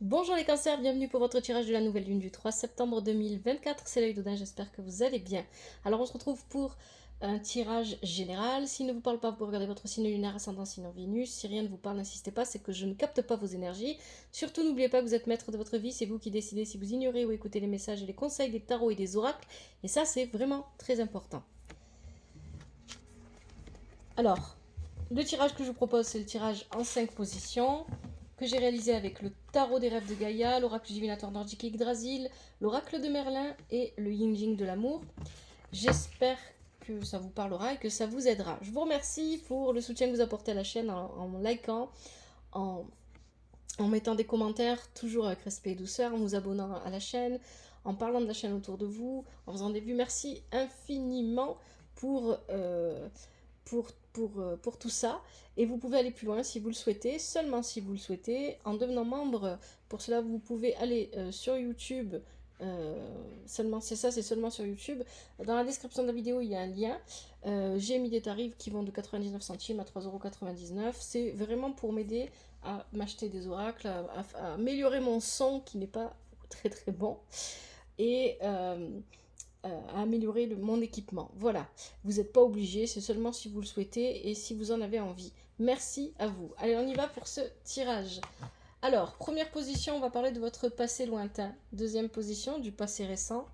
Bonjour les cancers, bienvenue pour votre tirage de la nouvelle lune du 3 septembre 2024, c'est l'œil d'Odin, j'espère que vous allez bien. Alors on se retrouve pour un tirage général, s'il ne vous parle pas, vous pouvez regarder votre signe lunaire, ascendant, signe en Vénus, si rien ne vous parle, n'insistez pas, c'est que je ne capte pas vos énergies. Surtout n'oubliez pas que vous êtes maître de votre vie, c'est vous qui décidez si vous ignorez ou écoutez les messages et les conseils des tarots et des oracles, et ça c'est vraiment très important. Alors, le tirage que je vous propose, c'est le tirage en 5 positions que j'ai réalisé avec le tarot des rêves de Gaïa, l'oracle divinatoire nordique Yggdrasil, l'oracle de Merlin et le Yin Jing de l'amour. J'espère que ça vous parlera et que ça vous aidera. Je vous remercie pour le soutien que vous apportez à la chaîne en likant, en, en mettant des commentaires, toujours avec respect et douceur, en vous abonnant à la chaîne, en parlant de la chaîne autour de vous, en faisant des vues. Merci infiniment pour tout ça. Et vous pouvez aller plus loin si vous le souhaitez, seulement si vous le souhaitez, en devenant membre. Pour cela, vous pouvez aller sur YouTube. Seulement, c'est seulement sur YouTube. Dans la description de la vidéo, il y a un lien. J'ai mis des tarifs qui vont de 99 centimes à 3,99 €. C'est vraiment pour m'aider à m'acheter des oracles, à améliorer mon son qui n'est pas très très bon. Et à améliorer mon équipement. Voilà, vous n'êtes pas obligé, c'est seulement si vous le souhaitez et si vous en avez envie. Merci à vous. Allez, on y va pour ce tirage. Alors, première position, on va parler de votre passé lointain. Deuxième position, du passé récent.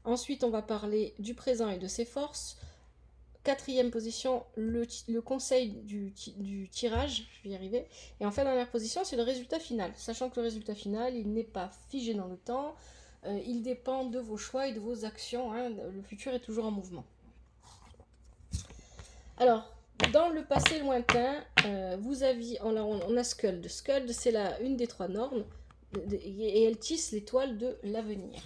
Ensuite, on va parler du présent et de ses forces. Quatrième position, le conseil du tirage, je vais y arriver. Et enfin, dernière position, c'est le résultat final. Sachant que le résultat final, il n'est pas figé dans le temps. Il dépend de vos choix et de vos actions. Hein. Le futur est toujours en mouvement. Alors, dans le passé lointain, on a Skuld. Skuld, c'est une des trois normes et elle tisse l'étoile de l'avenir.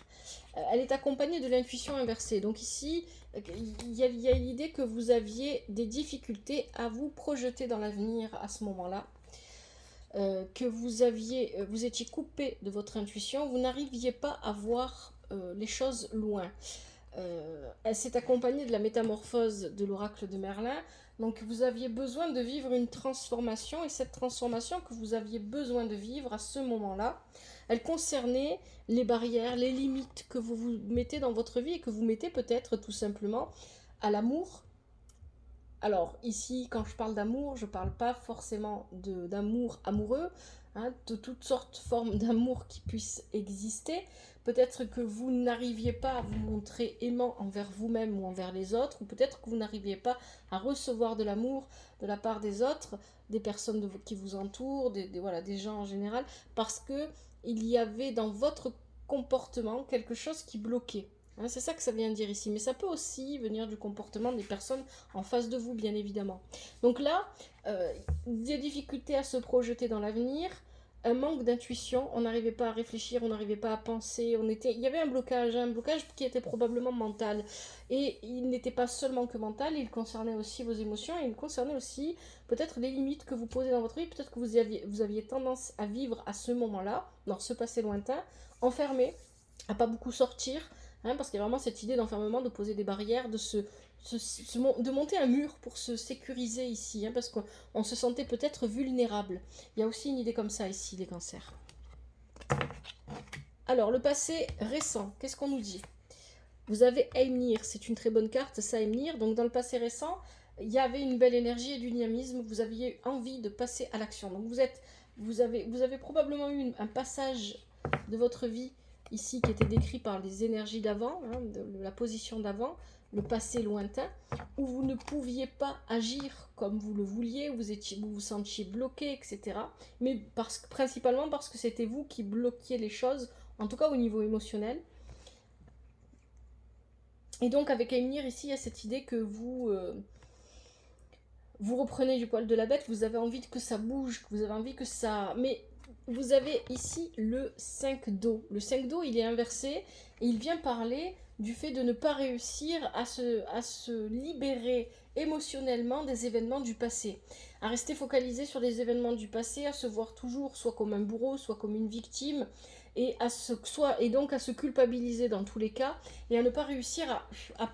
Elle est accompagnée de l'intuition inversée. Donc ici, il y a l'idée que vous aviez des difficultés à vous projeter dans l'avenir à ce moment-là. Que vous étiez coupé de votre intuition, vous n'arriviez pas à voir les choses loin. Elle s'est accompagnée de la métamorphose de l'oracle de Merlin, donc vous aviez besoin de vivre une transformation, et cette transformation que vous aviez besoin de vivre à ce moment-là, elle concernait les barrières, les limites que vous vous mettez dans votre vie et que vous mettez peut-être tout simplement à l'amour. Alors ici, quand je parle d'amour, je ne parle pas forcément d'amour amoureux, hein, de toutes sortes de formes d'amour qui puissent exister. Peut-être que vous n'arriviez pas à vous montrer aimant envers vous-même ou envers les autres, ou peut-être que vous n'arriviez pas à recevoir de l'amour de la part des autres, des personnes qui vous entourent, voilà, des gens en général, parce que il y avait dans votre comportement quelque chose qui bloquait. Hein, c'est ça que ça vient dire ici, mais ça peut aussi venir du comportement des personnes en face de vous, bien évidemment. Donc là, des difficultés à se projeter dans l'avenir, un manque d'intuition, on n'arrivait pas à réfléchir, on n'arrivait pas à penser, il y avait un blocage qui était probablement mental. Et il n'était pas seulement que mental, il concernait aussi vos émotions, et il concernait aussi peut-être les limites que vous posez dans votre vie, peut-être que vous aviez tendance à vivre à ce moment-là, dans ce passé lointain, enfermé, à pas beaucoup sortir, hein, parce qu'il y a vraiment cette idée d'enfermement, de poser des barrières, de monter un mur pour se sécuriser ici, hein, parce qu'on se sentait peut-être vulnérable. Il y a aussi une idée comme ça ici, les cancers. Alors, le passé récent, qu'est-ce qu'on nous dit? Vous avez Eimnir, c'est une très bonne carte, ça Eimnir. Donc, dans le passé récent, il y avait une belle énergie et du dynamisme, vous aviez envie de passer à l'action. Donc, vous avez probablement eu un passage de votre vie ici qui était décrit par les énergies d'avant, hein, de la position d'avant, le passé lointain, où vous ne pouviez pas agir comme vous le vouliez, vous vous sentiez bloqué, etc. Mais principalement parce que c'était vous qui bloquiez les choses, en tout cas au niveau émotionnel. Et donc avec Aimnir ici, il y a cette idée que vous reprenez du poil de la bête, vous avez envie que ça bouge, que vous avez envie que ça... Mais vous avez ici le 5 d'eau. Le 5 d'eau, il est inversé et il vient parler du fait de ne pas réussir à se libérer émotionnellement des événements du passé, à rester focalisé sur les événements du passé, à se voir toujours soit comme un bourreau, soit comme une victime, et donc à se culpabiliser dans tous les cas, et à ne pas réussir à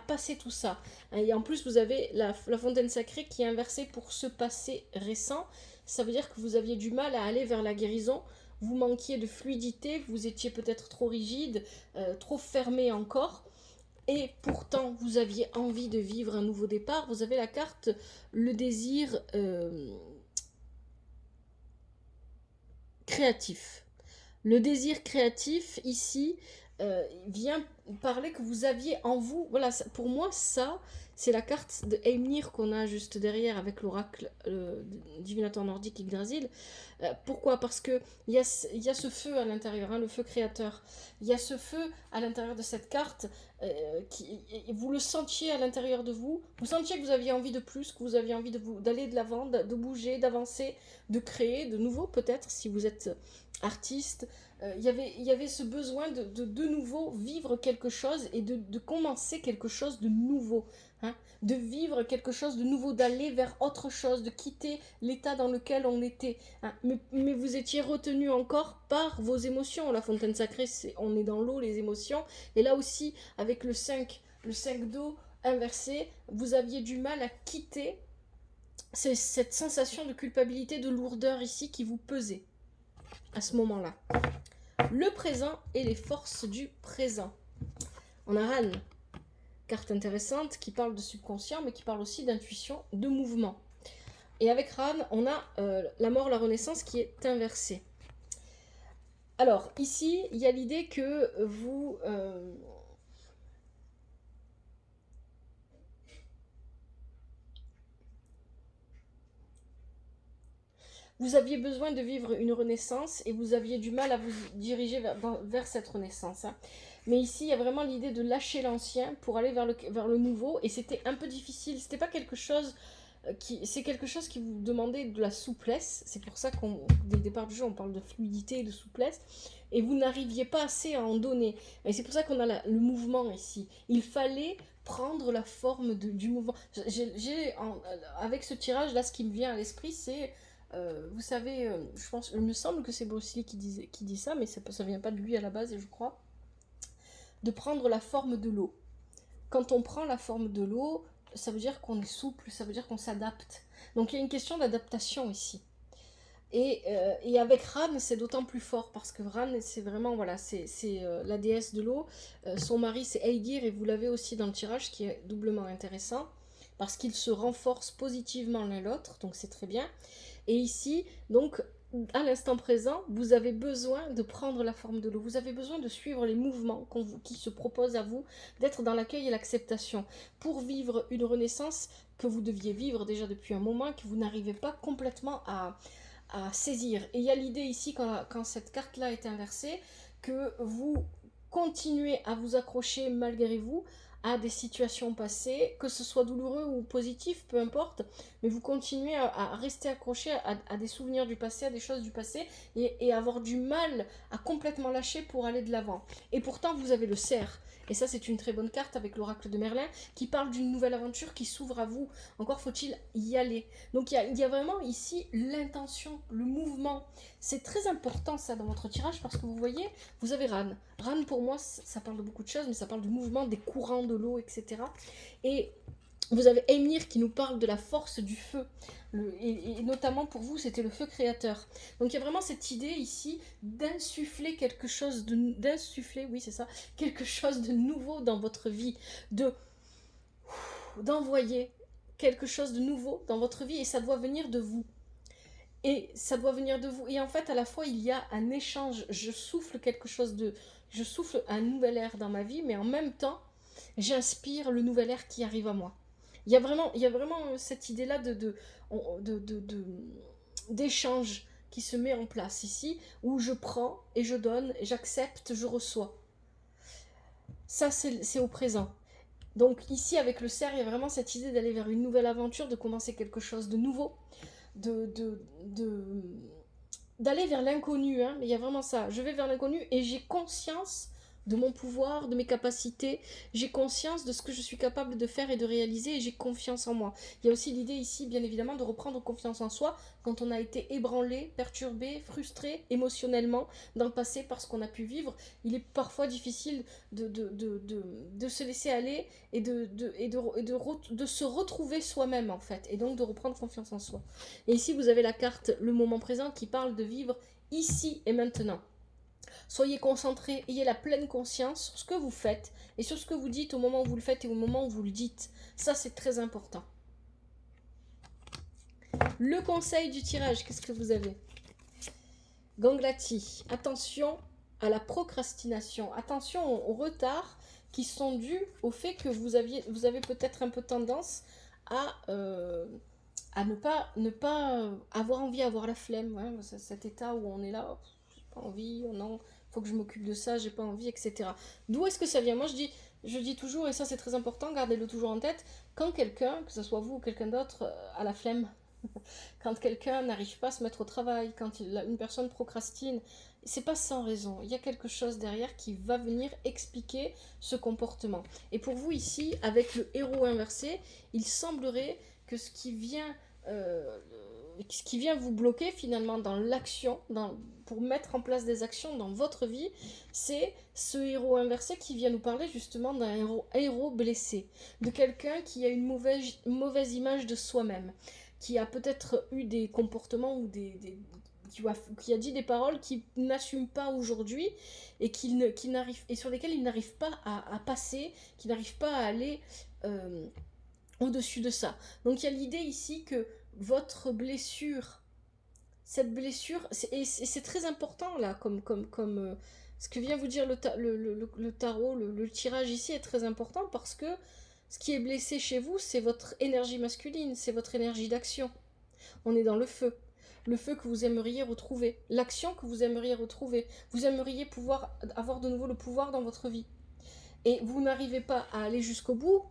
passer tout ça. Et en plus, vous avez la fontaine sacrée qui est inversée pour ce passé récent. Ça veut dire que vous aviez du mal à aller vers la guérison. vous manquiez de fluidité, vous étiez peut-être trop rigide, trop fermé encore. Et pourtant, vous aviez envie de vivre un nouveau départ. Vous avez la carte, le désir créatif. Le désir créatif, ici, vient parler que vous aviez en vous... Voilà, pour moi, ça, c'est la carte de Eimnir qu'on a juste derrière avec l'oracle divinateur nordique Yggdrasil. Pourquoi? Parce qu'il y a ce feu à l'intérieur, hein, le feu créateur. Il y a ce feu à l'intérieur de cette carte, vous le sentiez à l'intérieur de vous. Vous sentiez que vous aviez envie de plus, que vous aviez envie d'aller de l'avant, de bouger, d'avancer, de créer, de nouveau peut-être, si vous êtes artiste. Il y avait ce besoin de nouveau vivre quelque chose et de commencer quelque chose de nouveau. Hein, de vivre quelque chose de nouveau, d'aller vers autre chose, de quitter l'état dans lequel on était. Hein. Mais vous étiez retenu encore par vos émotions. La fontaine sacrée, on est dans l'eau, les émotions. Et là aussi, avec le 5 d'eau inversé, vous aviez du mal à quitter cette sensation de culpabilité, de lourdeur ici qui vous pesait à ce moment-là. Le présent et les forces du présent. On a Ran, carte intéressante qui parle de subconscient, mais qui parle aussi d'intuition, de mouvement. Et avec Ran, on a la mort, la renaissance qui est inversée. Alors, ici, il y a l'idée que vous... vous aviez besoin de vivre une renaissance et vous aviez du mal à vous diriger vers cette renaissance. Hein. Mais ici, il y a vraiment l'idée de lâcher l'ancien pour aller vers le nouveau. Et c'était un peu difficile. C'était pas quelque chose c'est quelque chose qui vous demandait de la souplesse. C'est pour ça dès le départ du jeu, on parle de fluidité et de souplesse. Et vous n'arriviez pas assez à en donner. Et c'est pour ça qu'on a le mouvement ici. Il fallait prendre la forme du mouvement. Avec ce tirage, là, ce qui me vient à l'esprit, c'est... vous savez, je pense, il me semble que c'est Bruce Lee qui dit ça, mais ça vient pas de lui à la base, je crois, de prendre la forme de l'eau. Quand on prend la forme de l'eau, ça veut dire qu'on est souple, ça veut dire qu'on s'adapte. Donc il y a une question d'adaptation ici. Et avec Ran, c'est d'autant plus fort, parce que Ran, c'est vraiment, voilà, c'est la déesse de l'eau. Son mari, c'est Aegir, et vous l'avez aussi dans le tirage, qui est doublement intéressant, parce qu'ils se renforcent positivement l'un l'autre, donc c'est très bien. Et ici, donc, à l'instant présent, vous avez besoin de prendre la forme de l'eau. Vous avez besoin de suivre les mouvements qui se proposent à vous, d'être dans l'accueil et l'acceptation, pour vivre une renaissance que vous deviez vivre déjà depuis un moment, que vous n'arrivez pas complètement à saisir. Et il y a l'idée ici, quand cette carte-là est inversée, que vous continuez à vous accrocher malgré vous à des situations passées, que ce soit douloureux ou positif, peu importe, mais vous continuez à rester accroché à des souvenirs du passé, à des choses du passé, et avoir du mal à complètement lâcher pour aller de l'avant. Et pourtant, vous avez le cerf. Et ça, c'est une très bonne carte avec l'oracle de Merlin, qui parle d'une nouvelle aventure qui s'ouvre à vous. Encore faut-il y aller. Donc il y a vraiment ici l'intention, le mouvement. C'est très important ça dans votre tirage, parce que vous voyez, vous avez Ran. Ran pour moi, ça parle de beaucoup de choses, mais ça parle du mouvement, des courants de l'eau, etc. Et vous avez Eimnir qui nous parle de la force du feu. Et notamment pour vous, c'était le feu créateur. Donc il y a vraiment cette idée ici d'insuffler quelque chose, oui c'est ça, quelque chose de nouveau dans votre vie, d'envoyer quelque chose de nouveau dans votre vie, et ça doit venir de vous. Et ça doit venir de vous. Et en fait, à la fois, il y a un échange. Je souffle un nouvel air dans ma vie, mais en même temps, j'inspire le nouvel air qui arrive à moi. Il y a vraiment cette idée-là d'échange qui se met en place ici, où je prends et je donne, j'accepte, je reçois. Ça, c'est au présent. Donc ici, avec le cerf, il y a vraiment cette idée d'aller vers une nouvelle aventure, de commencer quelque chose de nouveau, d'aller vers l'inconnu, hein. Il y a vraiment ça. Je vais vers l'inconnu et j'ai conscience de mon pouvoir, de mes capacités, j'ai conscience de ce que je suis capable de faire et de réaliser, et j'ai confiance en moi. Il y a aussi l'idée ici, bien évidemment, de reprendre confiance en soi quand on a été ébranlé, perturbé, frustré émotionnellement dans le passé par ce qu'on a pu vivre. Il est parfois difficile de se laisser aller et de se retrouver soi-même, en fait, et donc de reprendre confiance en soi. Et ici, vous avez la carte Le moment présent qui parle de vivre ici et maintenant. Soyez concentrés, ayez la pleine conscience sur ce que vous faites et sur ce que vous dites au moment où vous le faites et au moment où vous le dites. Ça, c'est très important. Le conseil du tirage, qu'est-ce que vous avez? Ganglati, attention à la procrastination, attention aux retards qui sont dus au fait que vous avez peut-être un peu tendance à ne pas avoir envie, avoir la flemme, hein, cet état où on est là, j'ai pas envie, oh non, faut que je m'occupe de ça, j'ai pas envie, etc. D'où est-ce que ça vient? Moi je dis toujours, et ça c'est très important, gardez-le toujours en tête, quand quelqu'un, que ce soit vous ou quelqu'un d'autre, a la flemme, quand quelqu'un n'arrive pas à se mettre au travail, quand une personne procrastine, c'est pas sans raison. Il y a quelque chose derrière qui va venir expliquer ce comportement. Et pour vous ici, avec le héros inversé, il semblerait que ce qui vient vous bloquer finalement dans l'action, pour mettre en place des actions dans votre vie, c'est ce héros inversé qui vient nous parler justement d'un héros blessé, de quelqu'un qui a une mauvaise image de soi-même, qui a peut-être eu des comportements ou qui a dit des paroles qu'il n'assume pas aujourd'hui et et sur lesquelles il n'arrive pas à passer, qu'il n'arrive pas à aller au-dessus de ça. Donc il y a l'idée ici que votre blessure, cette blessure, et c'est très important là, comme ce que vient vous dire le tarot, le tirage ici est très important parce que ce qui est blessé chez vous, c'est votre énergie masculine, c'est votre énergie d'action. On est dans le feu que vous aimeriez retrouver, l'action que vous aimeriez retrouver. Vous aimeriez pouvoir avoir de nouveau le pouvoir dans votre vie. Et vous n'arrivez pas à aller jusqu'au bout.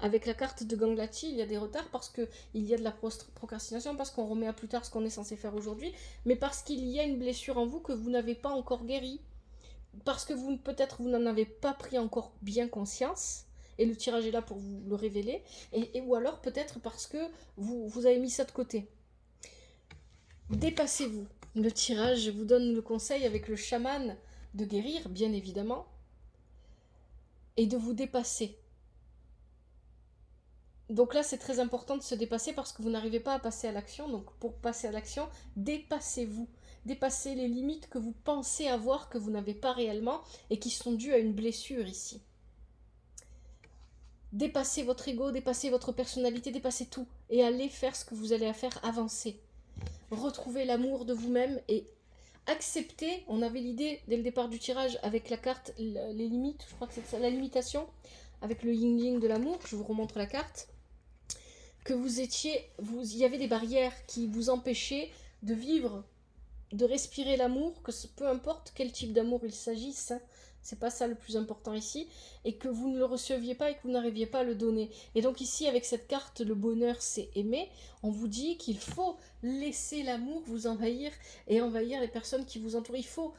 Avec la carte de Ganglati, il y a des retards parce qu'il y a de la procrastination, parce qu'on remet à plus tard ce qu'on est censé faire aujourd'hui, mais parce qu'il y a une blessure en vous que vous n'avez pas encore guérie. Parce que peut-être vous n'en avez pas pris encore bien conscience, et le tirage est là pour vous le révéler, ou alors peut-être parce que vous avez mis ça de côté. Dépassez-vous. Le tirage, je vous donne le conseil avec le chaman de guérir, bien évidemment, et de vous dépasser. Donc là, c'est très important de se dépasser parce que vous n'arrivez pas à passer à l'action. Donc pour passer à l'action, dépassez-vous. Dépassez les limites que vous pensez avoir, que vous n'avez pas réellement et qui sont dues à une blessure ici. Dépassez votre ego, dépassez votre personnalité, dépassez tout et allez faire ce que vous allez faire, avancer. Retrouvez l'amour de vous-même et acceptez, on avait l'idée dès le départ du tirage avec la carte, les limites, je crois que c'est ça, la limitation, avec le yin-yang de l'amour, je vous remontre la carte, que il y avait des barrières qui vous empêchaient de vivre, de respirer l'amour, que peu importe quel type d'amour il s'agisse, hein, c'est pas ça le plus important ici, et que vous ne le receviez pas et que vous n'arriviez pas à le donner. Et donc ici, avec cette carte, le bonheur c'est aimer, on vous dit qu'il faut laisser l'amour vous envahir et envahir les personnes qui vous entourent. Il faut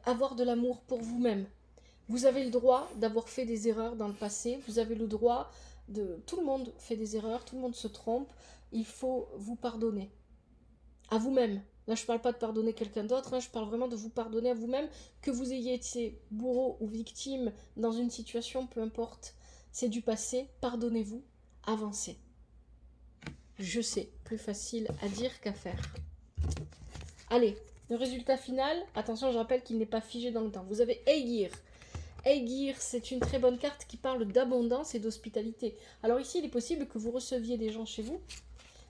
avoir de l'amour pour vous-même. Vous avez le droit d'avoir fait des erreurs dans le passé, vous avez le droit tout le monde fait des erreurs, tout le monde se trompe, il faut vous pardonner. À vous-même. Là, je ne parle pas de pardonner quelqu'un d'autre, hein, je parle vraiment de vous pardonner à vous-même, que vous ayez été bourreau ou victime dans une situation, peu importe, c'est du passé, pardonnez-vous, avancez. Je sais, plus facile à dire qu'à faire. Allez, le résultat final, attention, je rappelle qu'il n'est pas figé dans le temps. Vous avez Aegir. Aegir, c'est une très bonne carte qui parle d'abondance et d'hospitalité. Alors ici, il est possible que vous receviez des gens chez vous,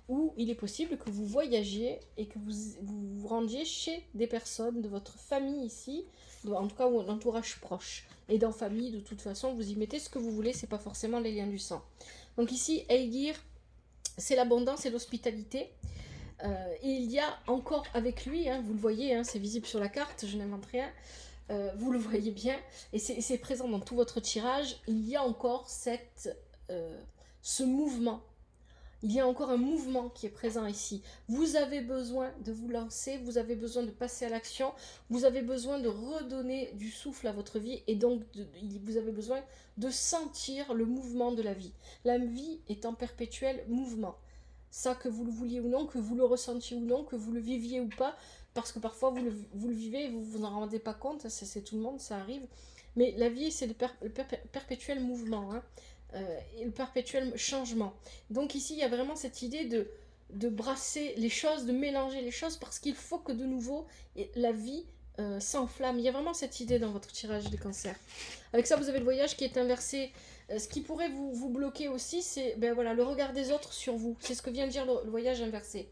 ou il est possible que vous voyagiez et que vous rendiez chez des personnes de votre famille ici, en tout cas ou l'entourage proche. Et dans famille, de toute façon, vous y mettez ce que vous voulez, c'est pas forcément les liens du sang. Donc ici, Aegir, c'est l'abondance et l'hospitalité. Et il y a encore avec lui, hein, vous le voyez, hein, c'est visible sur la carte, je n'invente rien, vous le voyez bien, et c'est présent dans tout votre tirage, il y a encore ce mouvement. Il y a encore un mouvement qui est présent ici. Vous avez besoin de vous lancer, vous avez besoin de passer à l'action, vous avez besoin de redonner du souffle à votre vie et donc vous avez besoin de sentir le mouvement de la vie. La vie est en perpétuel mouvement. Ça, que vous le vouliez ou non, que vous le ressentiez ou non, que vous le viviez ou pas, parce que parfois vous le vivez et vous vous en rendez pas compte, c'est tout le monde, ça arrive. Mais la vie, c'est le perpétuel mouvement, hein. Et le perpétuel changement. Donc ici, il y a vraiment cette idée de brasser les choses, de mélanger les choses, parce qu'il faut que de nouveau, la vie s'enflamme. Il y a vraiment cette idée dans votre tirage des cancers. Avec ça, vous avez le voyage qui est inversé. Ce qui pourrait vous bloquer aussi, c'est ben voilà, le regard des autres sur vous. C'est ce que vient de dire le voyage inversé.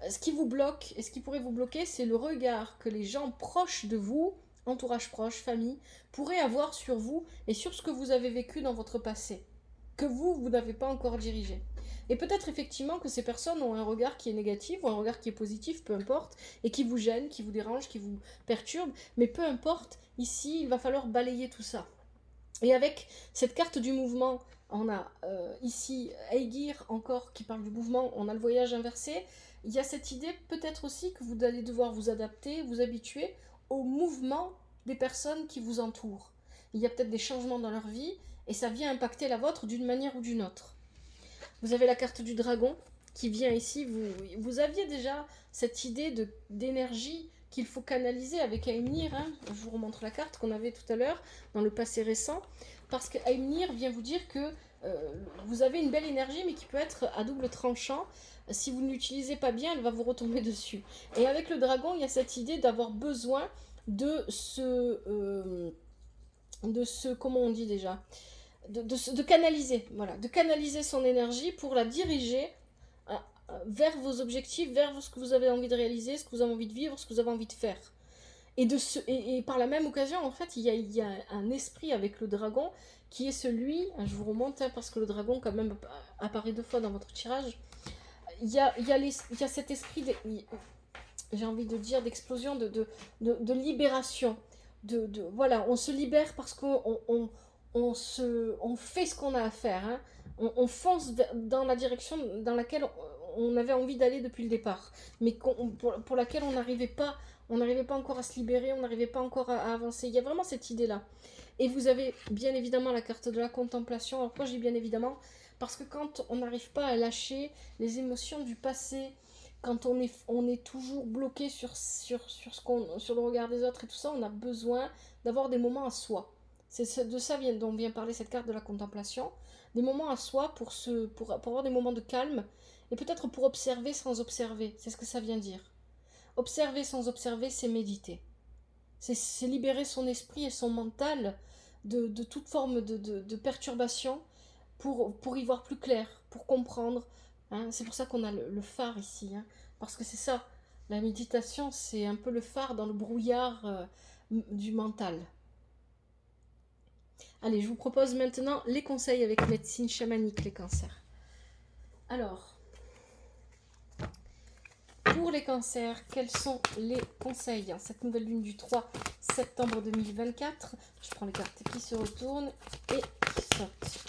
Ce qui vous bloque et ce qui pourrait vous bloquer, c'est le regard que les gens proches de vous, entourage proche, famille, pourraient avoir sur vous et sur ce que vous avez vécu dans votre passé, que vous n'avez pas encore dirigé. Et peut-être effectivement que ces personnes ont un regard qui est négatif ou un regard qui est positif, peu importe, et qui vous gêne, qui vous dérange, qui vous perturbe, mais peu importe, ici, il va falloir balayer tout ça. Et avec cette carte du mouvement, on a ici Aegir encore qui parle du mouvement, on a le voyage inversé. Il y a cette idée peut-être aussi que vous allez devoir vous adapter, vous habituer au mouvement des personnes qui vous entourent. Il y a peut-être des changements dans leur vie et ça vient impacter la vôtre d'une manière ou d'une autre. Vous avez la carte du dragon qui vient ici. Vous aviez déjà cette idée d'énergie qu'il faut canaliser avec Aimnir. Hein. Je vous remontre la carte qu'on avait tout à l'heure dans le passé récent. Parce que Aimnir vient vous dire que vous avez une belle énergie mais qui peut être à double tranchant. Si vous ne l'utilisez pas bien, elle va vous retomber dessus. Et avec le dragon, il y a cette idée d'avoir besoin de comment on dit déjà, de canaliser, voilà, de canaliser son énergie pour la diriger vers vos objectifs, vers ce que vous avez envie de réaliser, ce que vous avez envie de vivre, ce que vous avez envie de faire. Et par la même occasion, en fait, il y a un esprit avec le dragon qui est celui, je vous remonte, hein, parce que le dragon quand même apparaît 2 fois dans votre tirage, il y a cet esprit, j'ai envie de dire, d'explosion, de libération. Voilà, on se libère parce qu'on on fait ce qu'on a à faire. Hein. On fonce dans la direction dans laquelle on avait envie d'aller depuis le départ, mais pour laquelle on n'arrivait pas encore à se libérer, on n'arrivait pas encore à avancer. Il y a vraiment cette idée-là. Et vous avez bien évidemment la carte de la contemplation. Alors pourquoi je dis bien évidemment ? Parce que quand on n'arrive pas à lâcher les émotions du passé, quand on est toujours bloqué sur le regard des autres et tout ça, on a besoin d'avoir des moments à soi. C'est de ça dont vient parler cette carte de la contemplation. Des moments à soi pour avoir des moments de calme et peut-être pour observer sans observer. C'est ce que ça vient dire. Observer sans observer, c'est méditer. C'est libérer son esprit et son mental de toute forme de perturbation pour y voir plus clair, pour comprendre. Hein. C'est pour ça qu'on a le phare ici. Hein. Parce que c'est ça, la méditation, c'est un peu le phare dans le brouillard du mental. Allez, je vous propose maintenant les conseils avec médecine chamanique, les cancers. Alors, pour les cancers, quels sont les conseils en cette nouvelle lune du 3 septembre 2024 ? Je prends les cartes qui se retournent et qui sortent.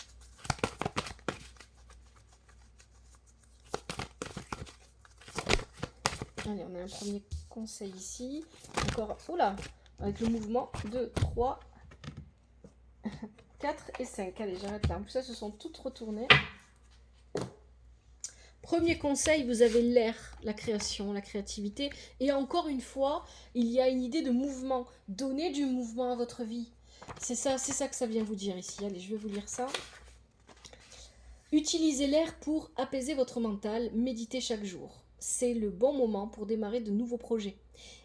Allez, on a un premier conseil ici. Encore, oula, avec le mouvement 2, 3, 4 et 5. Allez, j'arrête là. En plus, elles se sont toutes retournées. Premier conseil, vous avez l'air, la création, la créativité. Et encore une fois, il y a une idée de mouvement. Donnez du mouvement à votre vie. C'est ça que ça vient vous dire ici. Allez, je vais vous lire ça. Utilisez l'air pour apaiser votre mental. Méditez chaque jour. C'est le bon moment pour démarrer de nouveaux projets.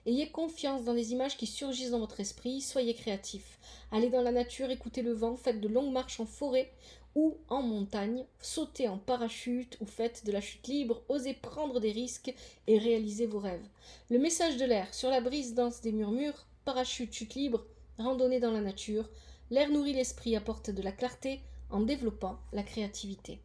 Ayez confiance dans les images qui surgissent dans votre esprit. Soyez créatif. Allez dans la nature, écoutez le vent, faites de longues marches en forêt ou en montagne, sautez en parachute ou faites de la chute libre, osez prendre des risques et réalisez vos rêves. Le message de l'air, sur la brise danse des murmures, parachute, chute libre, randonnée dans la nature. L'air nourrit l'esprit, apporte de la clarté en développant la créativité.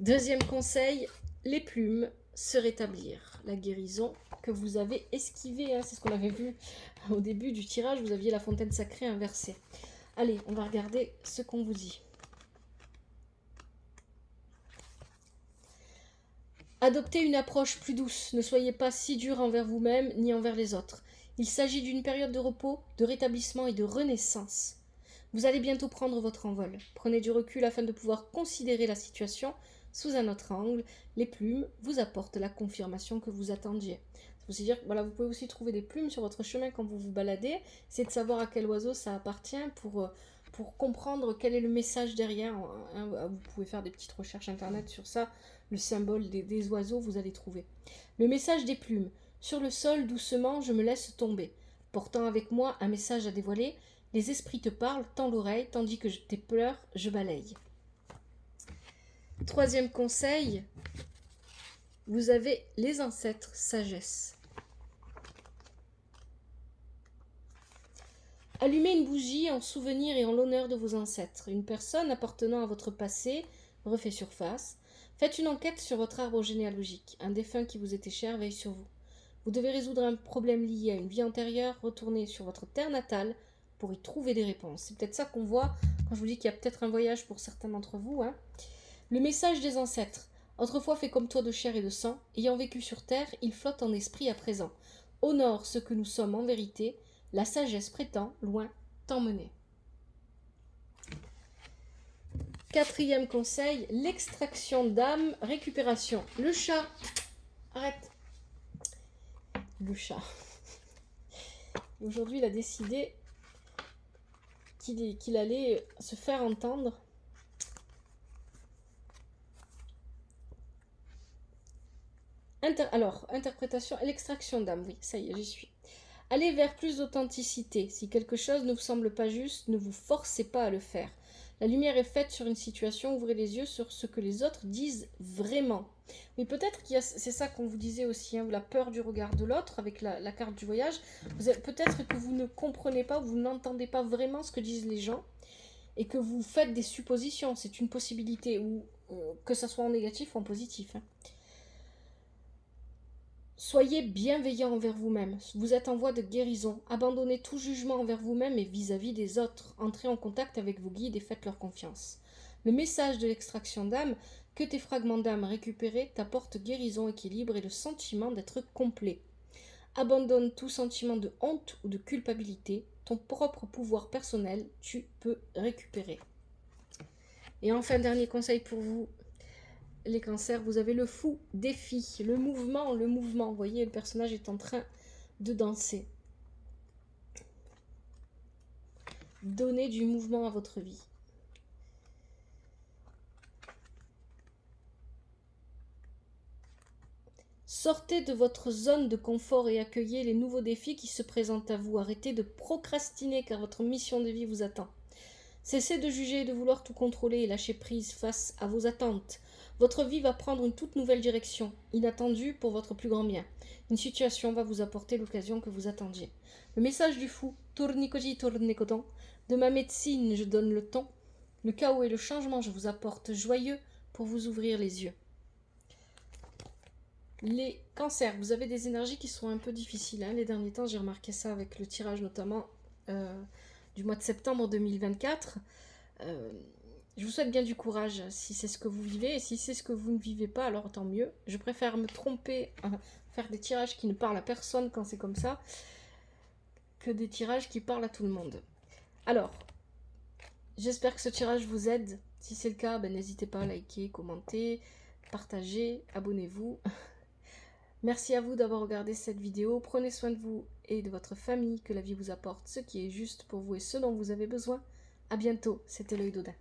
Deuxième conseil, les plumes, se rétablir. La guérison que vous avez esquivée, hein, c'est ce qu'on avait vu au début du tirage, vous aviez la fontaine sacrée inversée. Allez, on va regarder ce qu'on vous dit. Adoptez une approche plus douce. Ne soyez pas si dur envers vous-même ni envers les autres. Il s'agit d'une période de repos, de rétablissement et de renaissance. Vous allez bientôt prendre votre envol. Prenez du recul afin de pouvoir considérer la situation sous un autre angle. Les plumes vous apportent la confirmation que vous attendiez. C'est dire, voilà, vous pouvez aussi trouver des plumes sur votre chemin quand vous vous baladez. C'est de savoir à quel oiseau ça appartient pour comprendre quel est le message derrière. Vous pouvez faire des petites recherches internet sur ça. le symbole des oiseaux, vous allez trouver. Le message des plumes. Sur le sol, doucement, je me laisse tomber. Portant avec moi un message à dévoiler, les esprits te parlent, tends l'oreille, tandis que tes pleurs, je balaye. Troisième conseil, vous avez les ancêtres, sagesse. Allumez une bougie en souvenir et en l'honneur de vos ancêtres. Une personne appartenant à votre passé refait surface. Faites une enquête sur votre arbre généalogique. Un défunt qui vous était cher veille sur vous. Vous devez résoudre un problème lié à une vie antérieure, retourner sur votre terre natale pour y trouver des réponses. C'est peut-être ça qu'on voit quand je vous dis qu'il y a peut-être un voyage pour certains d'entre vous. Le message des ancêtres. Autrefois fait comme toi de chair et de sang, ayant vécu sur terre, il flotte en esprit à présent. Honore ce que nous sommes en vérité, la sagesse prétend, loin, t'emmener. Quatrième conseil, l'extraction d'âme, récupération. Le chat, arrête. Le chat. Aujourd'hui, il a décidé qu'il allait se faire entendre. Alors, interprétation, l'extraction d'âme, oui, ça y est, j'y suis. Allez vers plus d'authenticité. Si quelque chose ne vous semble pas juste, ne vous forcez pas à le faire. La lumière est faite sur une situation, ouvrez les yeux sur ce que les autres disent vraiment. Oui, peut-être qu'il y a, c'est ça qu'on vous disait aussi, la peur du regard de l'autre avec la carte du voyage. Peut-être que vous ne comprenez pas, vous n'entendez pas vraiment ce que disent les gens et que vous faites des suppositions. C'est une possibilité, ou que ça soit en négatif ou en positif. Soyez bienveillant envers vous-même. Vous êtes en voie de guérison. Abandonnez tout jugement envers vous-même et vis-à-vis des autres. Entrez en contact avec vos guides et faites leur confiance. Le message de l'extraction d'âme, que tes fragments d'âme récupérés t'apportent guérison, équilibre et le sentiment d'être complet. Abandonne tout sentiment de honte ou de culpabilité. Ton propre pouvoir personnel, tu peux récupérer. Et enfin, dernier conseil pour vous. Les cancers, vous avez le fou défi, le mouvement, vous voyez, le personnage est en train de danser. Donnez du mouvement à votre vie. Sortez de votre zone de confort et accueillez les nouveaux défis qui se présentent à vous. Arrêtez de procrastiner car votre mission de vie vous attend. Cessez de juger et de vouloir tout contrôler et lâchez prise face à vos attentes. Votre vie va prendre une toute nouvelle direction, inattendue pour votre plus grand bien. Une situation va vous apporter l'occasion que vous attendiez. Le message du fou, tournicoji tournicoton, de ma médecine je donne le ton. Le chaos et le changement je vous apporte joyeux pour vous ouvrir les yeux. Les cancers, vous avez des énergies qui sont un peu difficiles. Les derniers temps, j'ai remarqué ça avec le tirage notamment du mois de septembre 2024. Je vous souhaite bien du courage si c'est ce que vous vivez, et si c'est ce que vous ne vivez pas, alors tant mieux. Je préfère me tromper, faire des tirages qui ne parlent à personne quand c'est comme ça, que des tirages qui parlent à tout le monde. Alors, j'espère que ce tirage vous aide. Si c'est le cas, n'hésitez pas à liker, commenter, partager, abonnez-vous. Merci à vous d'avoir regardé cette vidéo. Prenez soin de vous et de votre famille, que la vie vous apporte ce qui est juste pour vous et ce dont vous avez besoin. À bientôt, c'était l'œil d'Odin.